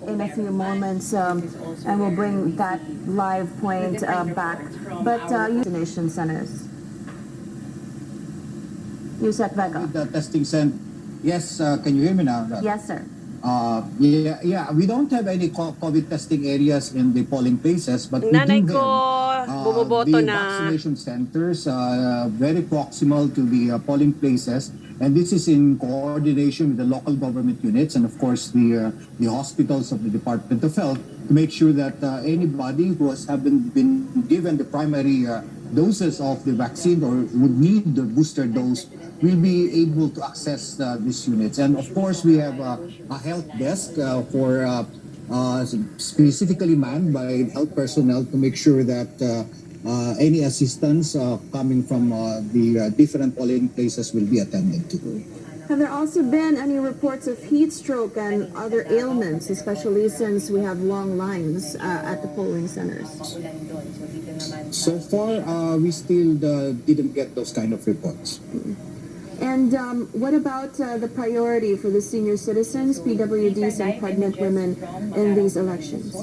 in a few moments, and we'll bring that live point back. But vaccination centers. Yusek Vega. The testing center. Yes, can you hear me now? Yes, sir. Yeah, we don't have any COVID testing areas in the polling places, but we Nanay do ko, bumoboto the na. vaccination centers very proximal to the polling places, and this is in coordination with the local government units and of course the hospitals of the Department of Health to make sure that anybody who haven't been given the primary doses of the vaccine or would need the booster dose will be able to access these units. And of course, we have a health desk for specifically manned by health personnel to make sure that any assistance coming from the different polling places will be attended to. Have there also been any reports of heat stroke and other ailments, especially since we have long lines at the polling centers? So far, we still didn't get those kind of reports. And what about the priority for the senior citizens, PWDs, and pregnant women in these elections?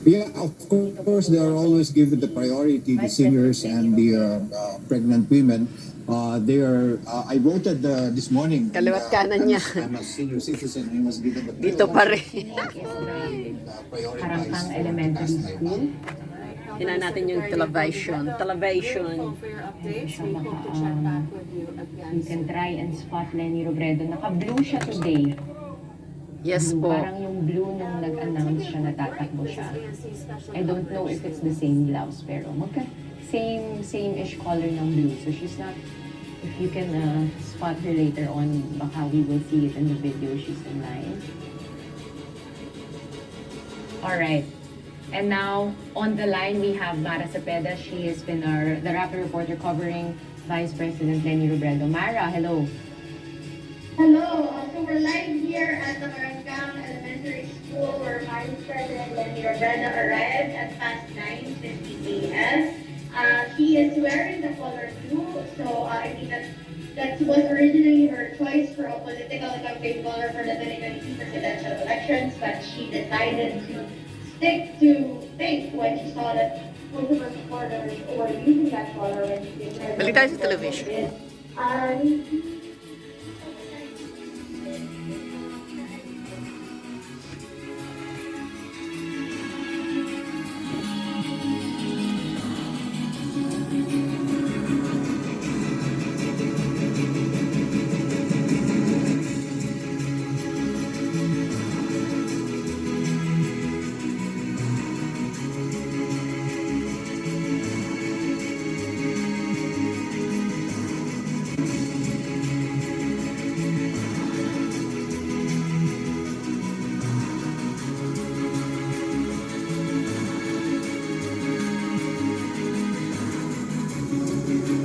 Yeah, of course, they are always given the priority, the seniors and the pregnant women. I voted this morning. Kaliwat kanan niya. I'm a senior citizen. I was given the Dito pa rin. Harangkang Elementary School. Tingnan natin yung television. You can try and spot Lenny Robredo. Naka-blue siya today. Yes Blue. po. Parang yung blue nung nag-announce siya, natatakbo siya. I don't know if it's the same blouse, pero same-ish color ng blue. So she's not, if you can spot her later on, baka we will see it in the video. She's in line. Alright. And now, on the line, we have Mara Cepeda. She has been the Rapid reporter covering Vice President Lenny Robredo. Mara, hello. Hello, so we're live here at the Barangay Elementary School where Vice President Lenny Robredo arrived at past 9:50 a.m. He is wearing the color blue, so I think that was originally her choice for a political campaign color for the 2022 presidential elections, but she decided to stick to pink when she saw that most of her supporters were using that color when she declared. Balik tayo sa television.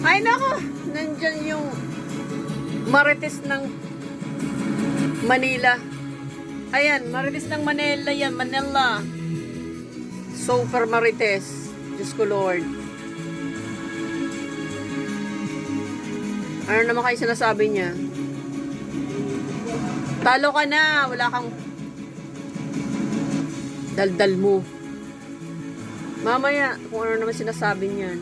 Ay nako, nandyan yung Marites ng Manila. Ayan, Marites ng Manila yan, Manila. Super Marites. Diyos ko Lord. Ano naman kayo sinasabi niya? Talo ka na, wala kang daldal mo. Mamaya, kung ano naman sinasabi niyan.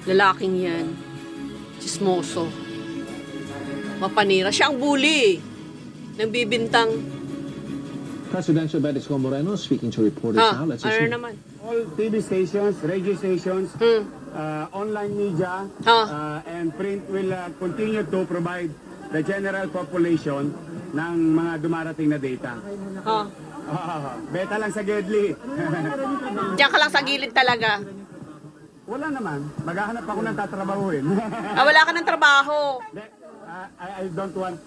Lalaking yan. Chismoso. Mapanira. Siya ang bully. Nang bibintang. Presidential Benedict Moreno speaking to reporters now. Let's Ano listen. naman? All TV stations, radio stations, online media, and print will continue to provide the general population ng mga dumarating na data. Beta lang sa Gedli. Diyan ka lang sa gilid talaga. Wala naman. Maghahanap ako ng tatrabahuin. Wala ka ng trabaho. I don't want...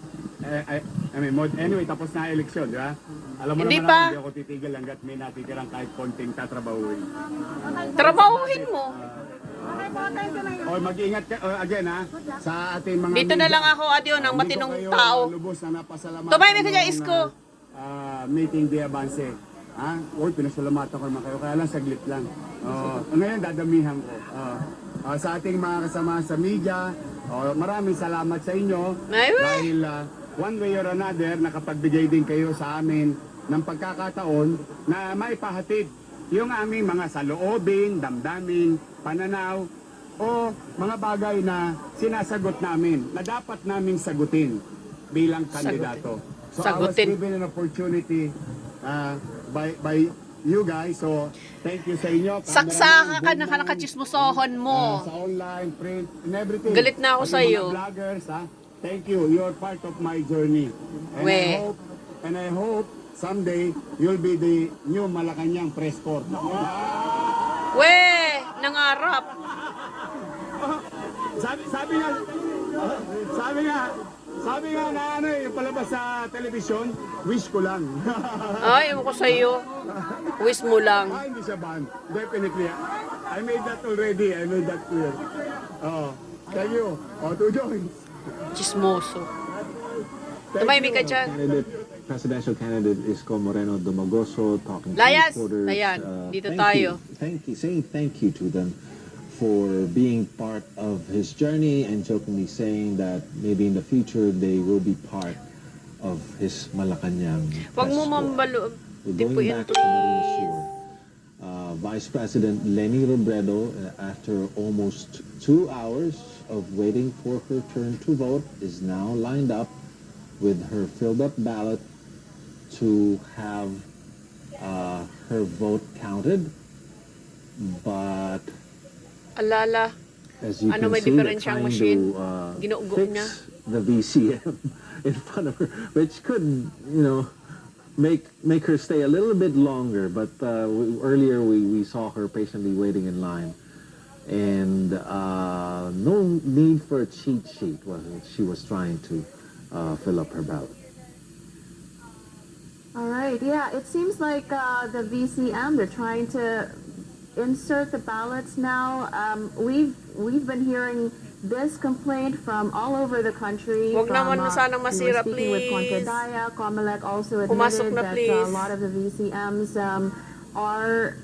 I mean, anyway, tapos na eleksyon, di ba? Alam mo Hindi naman pa. ako, hindi ako titigil hanggat may natitirang kahit konting tatrabahuin. Trabahuhin mo. O mag-ingat ka, again ha, sa ating mga... Dito na lang ako, Adyo, ng matinong tao. Lubos na napasalamatan. Tumay, may kanya isko. Meeting de avance. Ha? Uy, pinasalamatan ko naman kayo. Kaya lang, saglit lang. Ngayon, dadamihan ko. Sa ating mga kasama sa media, maraming salamat sa inyo. Ay, Dahil one way or another, nakapagbigay din kayo sa amin ng pagkakataon na maipahatid yung aming mga saloobin, damdamin, pananaw, o mga bagay na sinasagot namin na dapat naming sagutin bilang kandidato. So I was Sagutin. given an opportunity by you guys. So thank you sa inyo. Saksaka ka cameraman, na nakachismosohon mo. sa online, print, and everything. Galit na ako Pati sa'yo. mga vloggers, thank you. You're part of my journey. And I hope someday you'll be the new Malacanang press corps. We, nangarap. Sabi nga na ano yung palabas sa television, wish ko lang. Ay, ewan ko sa'yo. Wish mo lang. Hindi siya ban. Definitely. I made that already. I made that clear. Thank you. To join. Chismoso. Tumahimik ka dyan. Presidential candidate Isko Moreno Dumagoso talking to Layas! reporters. Ayan, dito thank tayo. saying thank you to them for being part of his journey and jokingly saying that maybe in the future they will be part of his Malacanang. Huwag mo press corps. mambalo. We're Tipo going yun, back to Camarines Sur. Vice President Leni Robredo, after almost 2 hours of waiting for her turn to vote, is now lined up with her filled-up ballot to have her vote counted. But Alala. as you Ano, can may see, they're diferensyang trying machine? to Ginuugo fix niya. the VCM in front of her, which could, make her stay a little bit longer. But earlier we saw her patiently waiting in line, and no need for a cheat sheet. She was trying to fill up her ballot. All right, yeah, it seems like the VCM, they're trying to insert the ballots now. We've been hearing this complaint from all over the country. Huwag from, naman sanang masira, speaking with please. Contradaya, Comelec also Pumasok admitted na, that please. a lot of the VCMs are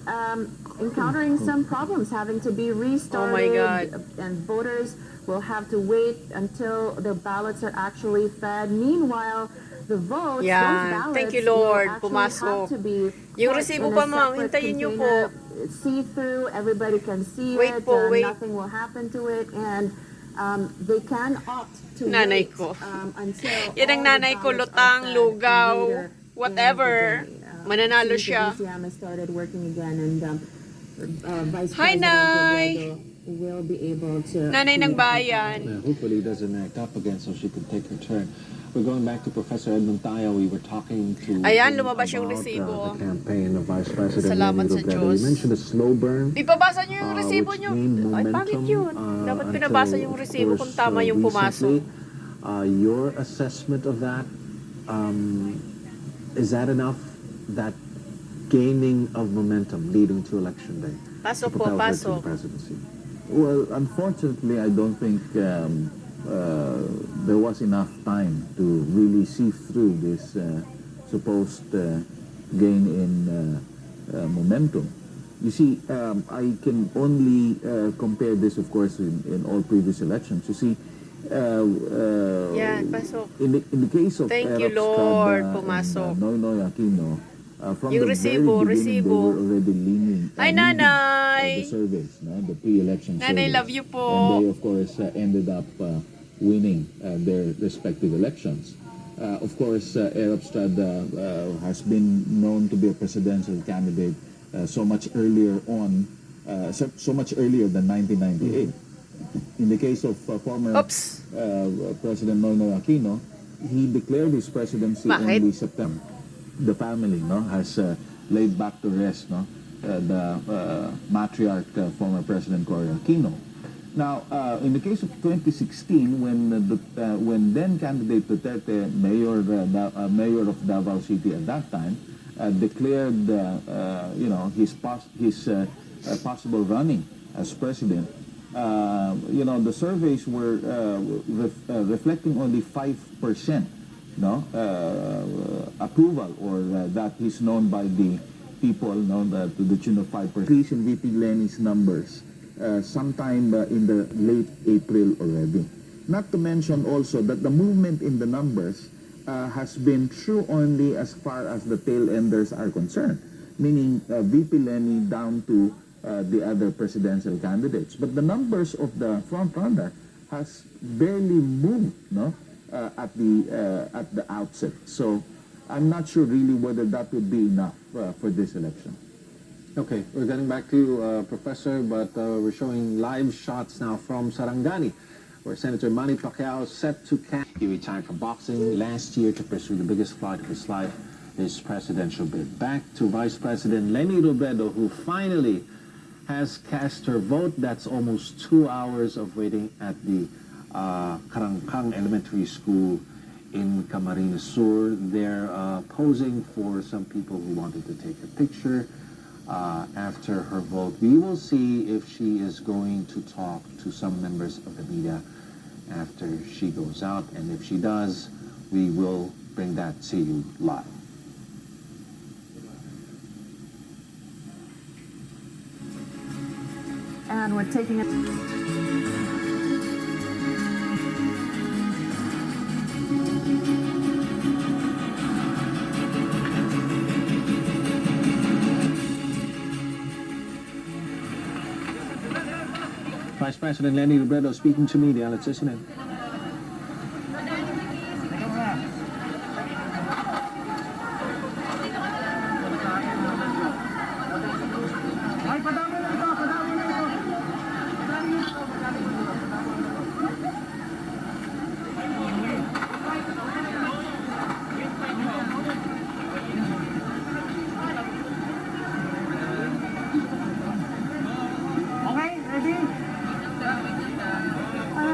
encountering some problems, having to be restarted. Oh my God. And voters will have to wait until the ballots are actually fed. Meanwhile, the votes, Yan. those ballots Thank you, will Lord. actually Pumasok. have to be Yung put resibo in a pa, ma'am. separate Hintayin niyo container, po. see-through, everybody can see Wait it, po, wait. nothing will happen to it, and they can opt to Nanay wait ko. until Yan ang all the nanay ko, ballots lutang, are fed lugaw, later in whatever. the day. Mananalo Since siya. The VCM has started working again, and Vice Hi, President Nay! Robredo will be able to... Nanay ng bayan. Hopefully it doesn't act up again so she can take her turn. We're going back to Professor Edmund Tayo. We were talking to Ayan, him lumabas yung about, resibo. the campaign of Vice President Salamat Leni sa Robredo. Diyos. You mentioned a slow burn. Ipabasa niyo yung resibo which niyo. gained Ay, pangit momentum, yun. Dapat until, pinabasa yung of resibo course, kung tama yung pumasok. recently. Your assessment of that, is that enough? That gaining of momentum leading to election day? Pasok to po, propel her to pasok. the presidency? Well, unfortunately, I don't think there was enough time to really see through this supposed gain in momentum. You see, I can only compare this, of course, in all previous elections. You see, Yan, pasok. in the case of Thank you, Erap Lord. Estrada Pumasok. and Noynoy Aquino, from Yung the resibo, very beginning, resibo. they were already leaning, Hi, leading, Nanay! the surveys, no? The pre-election Nanay, surveys. love you po. And they, of course, ended up winning their respective elections. Of course, Erap Estrada has been known to be a presidential candidate so much earlier than 1998. In the case of former Oops. President Noynoy Aquino, he declared his presidency Bakit? only September. The family, has laid back to rest, the matriarch, former President Cory Aquino. Now, in the case of 2016, when then candidate Duterte, mayor of Davao City at that time, declared, his possible running as president, the surveys were reflecting only 5%, approval, or that he's known by the people, to the tune of 5%. Increase in VP Leni's numbers sometime in the late April already. Not to mention also that the movement in the numbers has been true only as far as the tail enders are concerned, meaning VP Lenny down to the other presidential candidates. But the numbers of the front runner has barely moved, no, at the outset. So I'm not sure really whether that would be enough for this election. Okay, we're getting back to Professor, but we're showing live shots now from Sarangani, where Senator Manny Pacquiao set to camp. He retired from boxing last year to pursue the biggest fight of his life, his presidential bid. Back to Vice President Leni Robredo, who finally has cast her vote. That's almost 2 hours of waiting at the Karangkang Elementary School in Camarines Sur. They're posing for some people who wanted to take a picture after her vote. We will see if she is going to talk to some members of the media after she goes out, and if she does, we will bring that to you live. And we're taking it. Vice President Leni Robredo speaking to media. Let's listen in.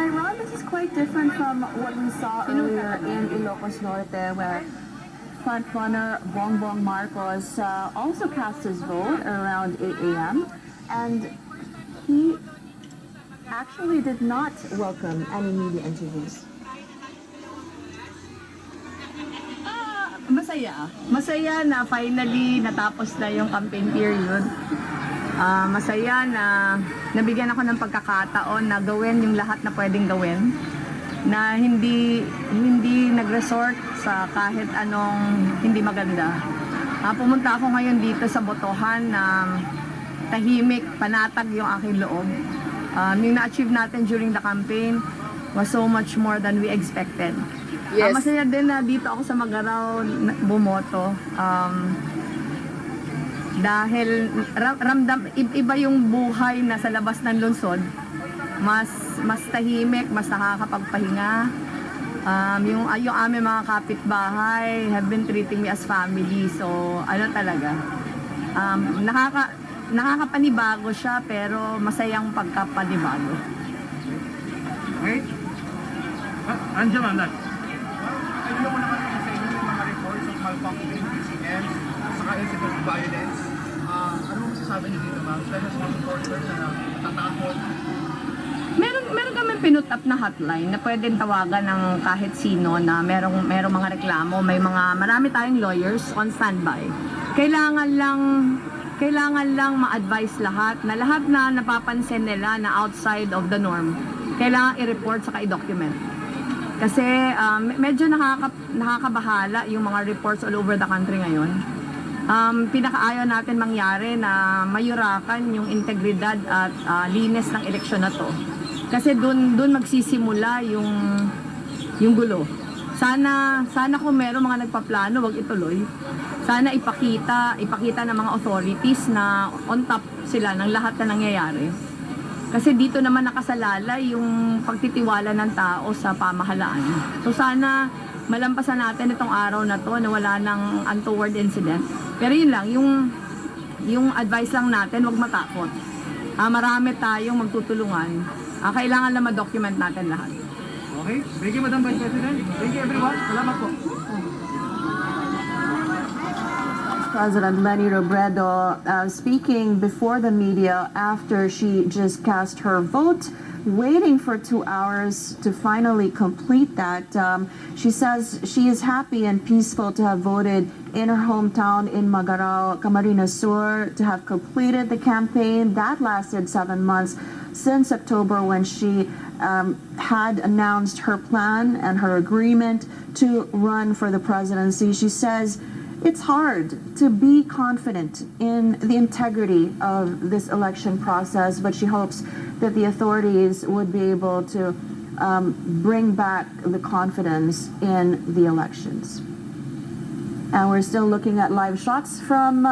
Ron, this is quite different from what we saw earlier in Ilocos Norte, where frontrunner Bongbong Marcos also cast his vote around 8 a.m. and he actually did not welcome any media interviews. Masaya. Masaya na finally natapos na yung campaign period. Masaya na nabigyan ako ng pagkakataon na gawin yung lahat na pwedeng gawin. Na hindi nag-resort sa kahit anong hindi maganda. Pumunta ako ngayon dito sa botohan na tahimik, panatag yung aking loob. Yung na-achieve natin during the campaign was so much more than we expected. Yes. Masaya din na dito ako sa Magarao bumoto. Dahil ramdam iba yung buhay na sa labas ng lungsod. Mas tahimik, mas nakakapagpahinga. Yung aming mga kapitbahay have been treating me as family. So, ano talaga. Nakakapanibago siya pero masayang pagkapanibago. Okay? Andiyan man lang. Ayun mo naman sa inyo yung mga reports of malfunctioning PCM saka incident of violence. Ano mo masasabi niyo dito, ma'am? Especially sa mga supporters na natatakot. Meron kami pinut-up na hotline na pwedeng tawagan ng kahit sino na merong mga reklamo. Marami tayong lawyers on standby. Kailangan lang ma-advise lahat na napapansin nila na outside of the norm. Kailangan i-report saka i-document. Kasi medyo nakakabahala yung mga reports all over the country ngayon. Pinakaayaw natin mangyari na mayurakan yung integridad at linis ng eleksyon na to. Kasi doon magsisimula yung gulo. Sana kung meron mga nagpaplano, wag ituloy. Sana ipakita ng mga authorities na on top sila ng lahat na nangyayari. Kasi dito naman nakasalala yung pagtitiwala ng tao sa pamahalaan. So sana malampasan natin itong araw na to na wala ng untoward incident. Pero yun lang, yung advice lang natin, wag matakot. Marami tayong magtutulungan. Kailangan lang ma-document natin lahat. Okay? Thank you, Madam Vice President. Thank you, everyone. Salamat po. President Leni Robredo speaking before the media after she just cast her vote, waiting for 2 hours to finally complete that. She says she is happy and peaceful to have voted in her hometown in Magarao, Camarines Sur, to have completed the campaign that lasted 7 months since October when she had announced her plan and her agreement to run for the presidency. She says it's hard to be confident in the integrity of this election process, but she hopes that the authorities would be able to bring back the confidence in the elections. And we're still looking at live shots from